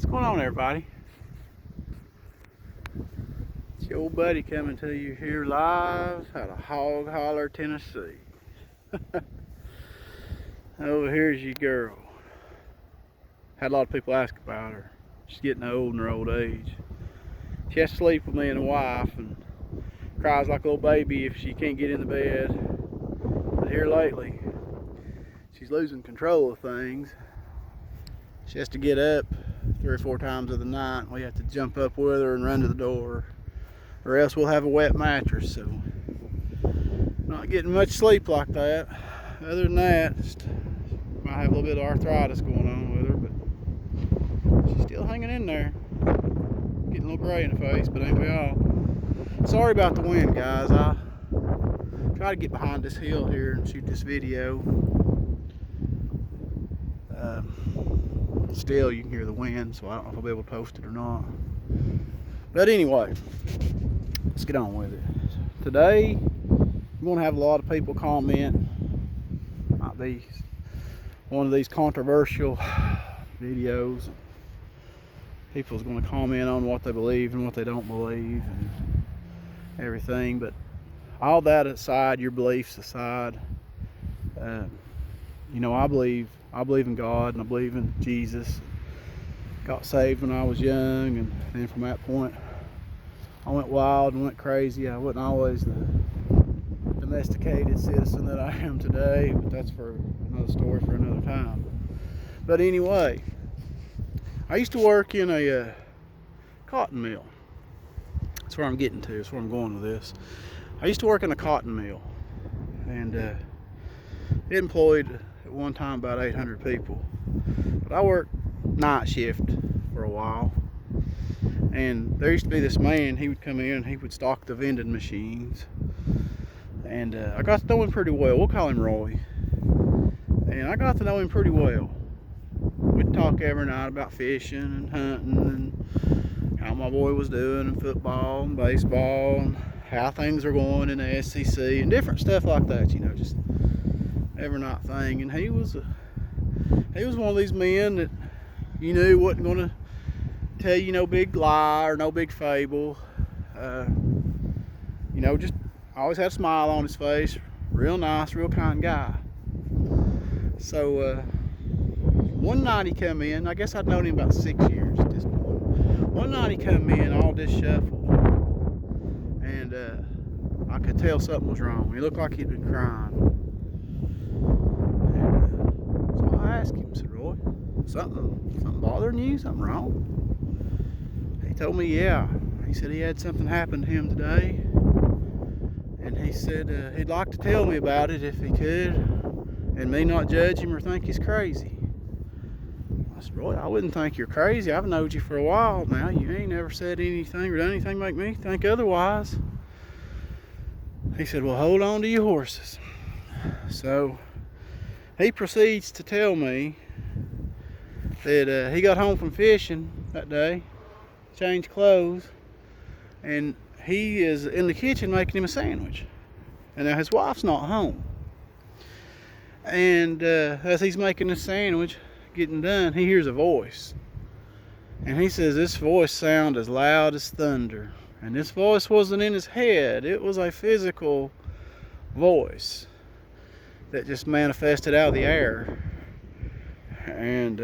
What's going on, everybody? It's your old buddy coming to you here live out of Hog Holler, Tennessee. Over here's your girl. Had a lot of people ask about her. She's getting old in her old age. She has to sleep with me and the wife and cries like a little baby if she can't get in the bed. But here lately, she's losing control of things. She has to get up 3 or 4 times of the night. We have to jump up with her and run to the door, or else we'll have a wet mattress. So not getting much sleep like that. Other than that, just might have a little bit of arthritis going on with her, but she's still hanging in there. Getting a little gray in the face, but ain't we all? Sorry about the wind, guys. I try to get behind this hill here and shoot this video. Still, you can hear the wind, so I don't know if I'll be able to post it or not. But anyway, let's get on with it. Today, I'm going to have a lot of people comment. Might be one of these controversial videos. People's going to comment on what they believe and what they don't believe and everything. But all that aside, your beliefs aside, you know, I believe in God and I believe in Jesus. Got saved when I was young, and then from that point I went wild and went crazy. I wasn't always the domesticated citizen that I am today, but that's for another story for another time. But anyway, I used to work in a cotton mill. That's where I'm getting to. That's where I'm going with this. I used to work in a cotton mill, and it employed at one time about 800 people. But I worked night shift for a while, and there used to be this man. He would come in and he would stock the vending machines, and I got to know him pretty well. We'll call him Roy. And I got to know him pretty well. We'd talk every night about fishing and hunting and how my boy was doing in football and baseball and how things are going in the SEC and different stuff like that, you know, just every night thing. And he was one of these men that you knew wasn't going to tell you no big lie or no big fable. You know, just always had a smile on his face. Real nice, real kind guy. So one night he come in. I guess I'd known him about 6 years at this point. One night he come in all disheveled, and I could tell something was wrong. He looked like he'd been crying. So I asked him, I said, Roy, something bothering you? Something wrong? He told me, yeah. He said he had something happen to him today, and he said he'd like to tell me about it if he could, and me not judge him or think he's crazy. I said, Roy, I wouldn't think you're crazy. I've known you for a while now. You ain't never said anything or done anything to make me think otherwise. He said, well, hold on to your horses. So he proceeds to tell me that he got home from fishing that day, changed clothes, and he is in the kitchen making him a sandwich. And now his wife's not home. And as he's making the sandwich, getting done, he hears a voice. And he says this voice sounded as loud as thunder. And this voice wasn't in his head. It was a physical voice that just manifested out of the air. And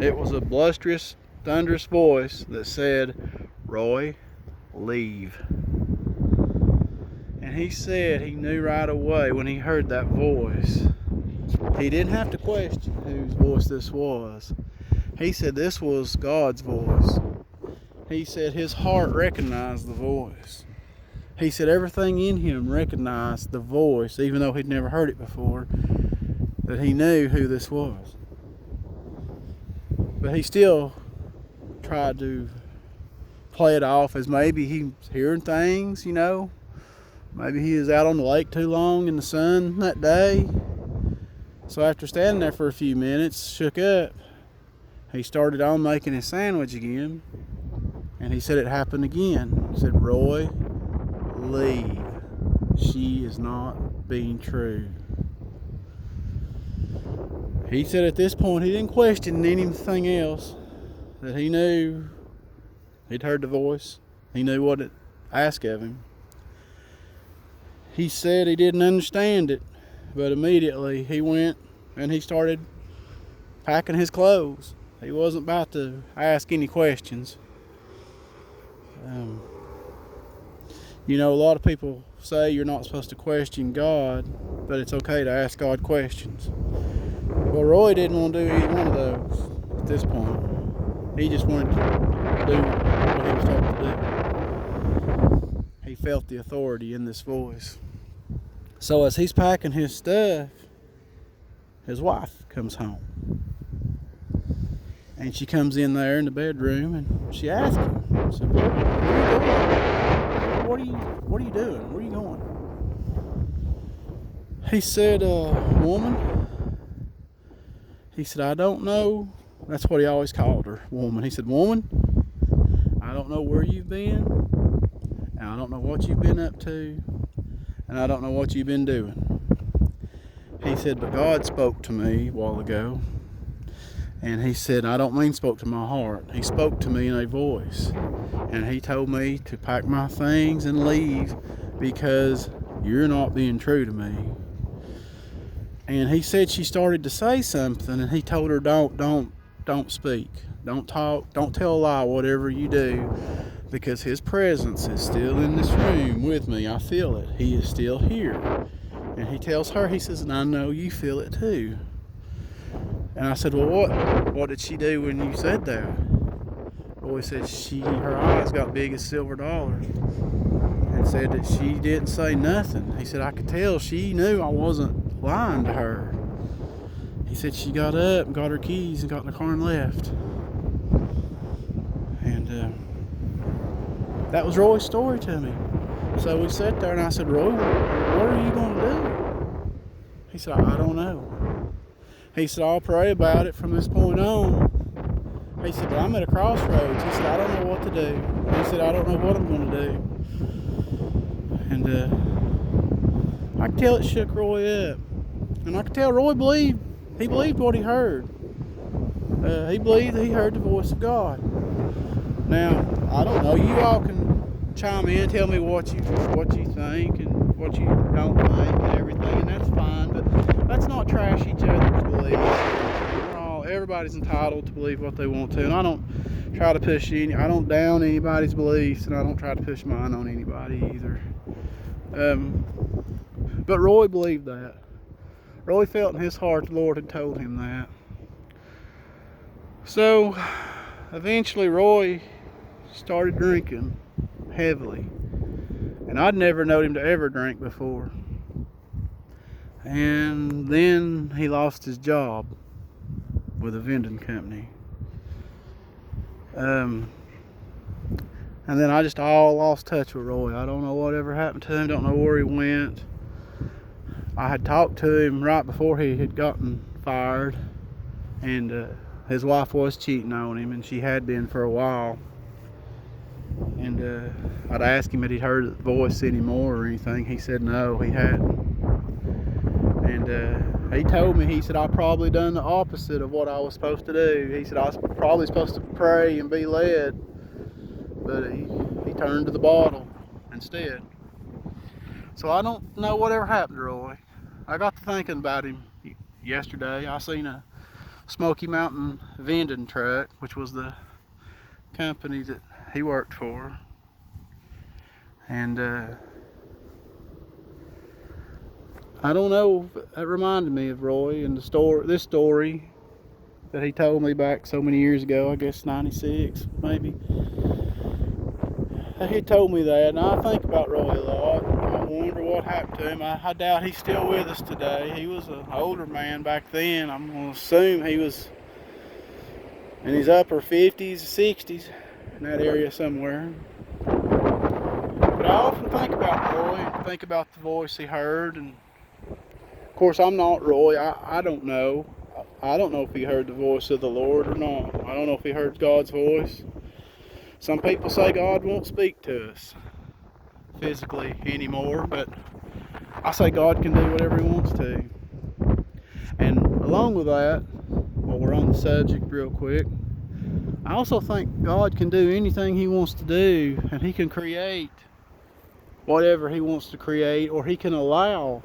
it was a blusterous, thunderous voice that said, Roy, leave. And he said he knew right away when he heard that voice. He didn't have to question whose voice this was. He said this was God's voice. He said his heart recognized the voice. He said everything in him recognized the voice, even though he'd never heard it before, that he knew who this was. But he still tried to play it off as maybe he's hearing things, you know. Maybe he was out on the lake too long in the sun that day. So after standing there for a few minutes, shook up, he started on making his sandwich again. And he said it happened again. He said, Roy, leave. She is not being true. He said at this point he didn't question anything else. that he knew he'd heard the voice. He knew what it asked of him. He said he didn't understand it, but immediately he went and he started packing his clothes. He wasn't about to ask any questions. You know, a lot of people say you're not supposed to question God, but it's okay to ask God questions. Well, Roy didn't want to do either one of those at this point. He just wanted to do what he was told to do. He felt the authority in this voice. So as he's packing his stuff, his wife comes home. And she comes in there in the bedroom and she asks him, she said, what are you doing? Where are you going? He said, woman. He said, I don't know. That's what he always called her, woman. He said, woman, I don't know where you've been, and I don't know what you've been up to, and I don't know what you've been doing. He said, but God spoke to me a while ago. And he said, I don't mean spoke to my heart. He spoke to me in a voice. And he told me to pack my things and leave because you're not being true to me. And he said she started to say something, and he told her, don't speak. Don't talk. Don't tell a lie, whatever you do, because his presence is still in this room with me. I feel it. He is still here. And he tells her, he says, and I know you feel it too. And I said, well, what did she do when you said that? Roy said her eyes got big as silver dollars, and said that she didn't say nothing. He said, I could tell she knew I wasn't lying to her. He said she got up and got her keys and got in the car and left. And that was Roy's story to me. So we sat there and I said, Roy, what are you going to do? He said, I don't know. He said, I'll pray about it from this point on. He said, but I'm at a crossroads. He said, I don't know what to do. He said, I don't know what I'm going to do. And I could tell it shook Roy up. And I could tell Roy believed what he heard. He believed that he heard the voice of God. Now, I don't know. You all can chime in, tell me what you think and what you don't think and everything, and that's fine. But let's not trash each other's beliefs. Everybody's entitled to believe what they want to, and I don't try to push I don't down anybody's beliefs, and I don't try to push mine on anybody either. But Roy believed that. Roy felt in his heart the Lord had told him that. So eventually Roy started drinking heavily, and I'd never known him to ever drink before. And then he lost his job with a vending company. And then I just all lost touch with Roy. I don't know what ever happened to him, don't know where he went. I had talked to him right before he had gotten fired, and his wife was cheating on him, and she had been for a while. And I'd asked him if he'd heard the voice anymore or anything. He said no, he hadn't. And he told me, he said, I probably done the opposite of what I was supposed to do. He said, I was probably supposed to pray and be led, but he turned to the bottle instead. So I don't know whatever happened to Roy. I got to thinking about him yesterday. I seen a Smoky Mountain vending truck, which was the company that he worked for. And I don't know, it reminded me of Roy and this story that he told me back so many years ago, I guess 96 maybe. He told me that, and I think about Roy a lot. I wonder what happened to him. I doubt he's still with us today. He was an older man back then. I'm going to assume he was in his upper 50s, 60s, in that area somewhere. But I often think about Roy and think about the voice he heard. And of course, I'm not Roy. I don't know. I don't know if he heard the voice of the Lord or not. I don't know if he heard God's voice. Some people say God won't speak to us physically anymore, but I say God can do whatever he wants to. And along with that, while we're on the subject real quick, I also think God can do anything he wants to do, and he can create whatever he wants to create, or he can allow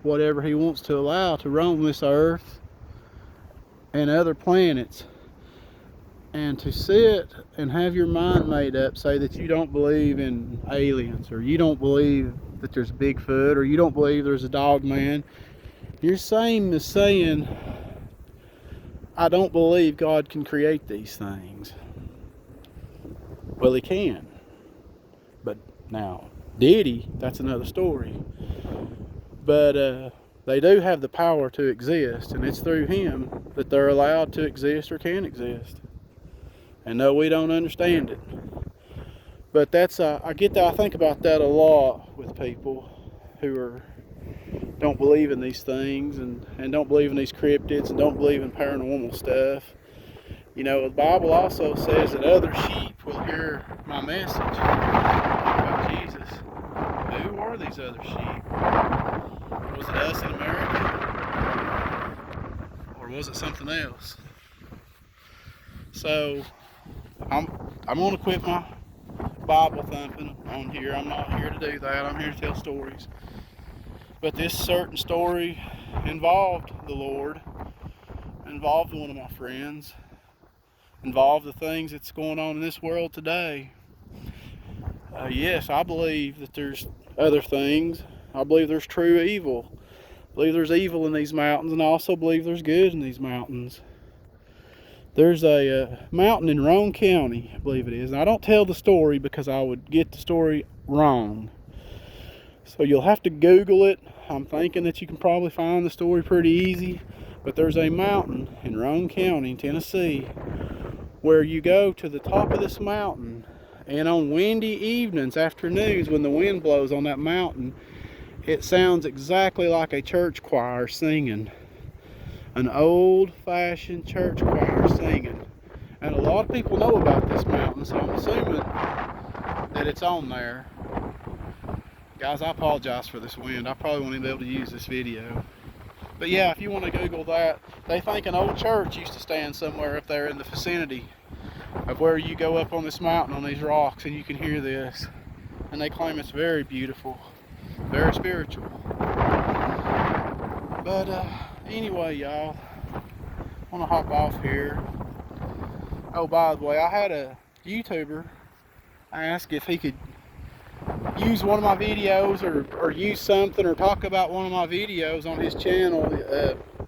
whatever he wants to allow to roam this earth and other planets. And to sit and have your mind made up, say that you don't believe in aliens, or you don't believe that there's Bigfoot, or you don't believe there's a dog man, you're same as saying, I don't believe God can create these things. Well, he can. But now, did he? That's another story. But they do have the power to exist, and it's through him that they're allowed to exist or can exist. And no, we don't understand it. But that's I think about that a lot with people who don't believe in these things, and don't believe in these cryptids, and don't believe in paranormal stuff. You know, the Bible also says that other sheep will hear my message about Jesus. Who are these other sheep? Was it us in America? Or was it something else? So I'm gonna quit my Bible thumping on here. I'm not here to do that. I'm here to tell stories. But this certain story involved the Lord, involved one of my friends, involved the things that's going on in this world today. Yes, I believe that there's other things. I believe there's true evil. I believe there's evil in these mountains, and I also believe there's good in these mountains. There's a mountain in Roane County, I believe it is. And I don't tell the story because I would get the story wrong. So you'll have to Google it. I'm thinking that you can probably find the story pretty easy. But there's a mountain in Roane County, Tennessee, where you go to the top of this mountain, and on windy evenings, afternoons, when the wind blows on that mountain, it sounds exactly like a church choir singing. An old-fashioned church choir singing. And a lot of people know about this mountain, so I'm assuming that it's on there. Guys, I apologize for this wind. I probably won't even be able to use this video. But yeah, if you want to Google that, they think an old church used to stand somewhere up there in the vicinity of where you go up on this mountain on these rocks, and you can hear this. And they claim it's very beautiful, very spiritual. But anyway, y'all, I want to hop off here. Oh, by the way, I had a YouTuber ask if he could use one of my videos, or use something, or talk about one of my videos on his channel.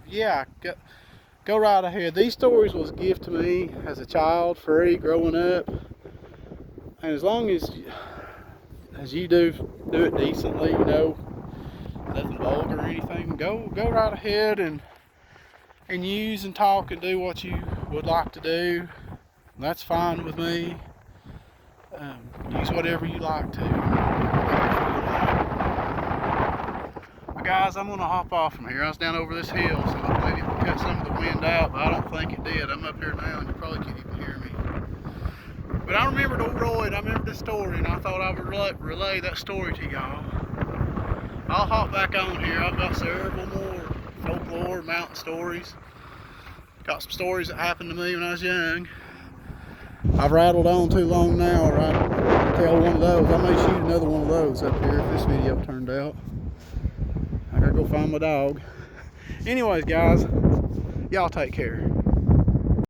Yeah, go right ahead. These stories was a gift to me as a child, free, growing up. And as long as you do it decently, you know, nothing vulgar or anything, go right ahead and use and talk and do what you would like to do. That's fine with me. Use whatever you like to. But guys, I'm gonna hop off from here. I was down over this hill, so maybe it cut some of the wind out, but I don't think it did. I'm up here now, and you probably can't even hear me. But I remembered old Roy, and I remembered the story, and I thought I would relay that story to y'all. I'll hop back on here. I've got several more folklore, mountain stories. Got some stories that happened to me when I was young. I've rattled on too long now, or I'd tell one of those. I may shoot another one of those up here if this video turned out. I gotta go find my dog. Anyways, guys, y'all take care.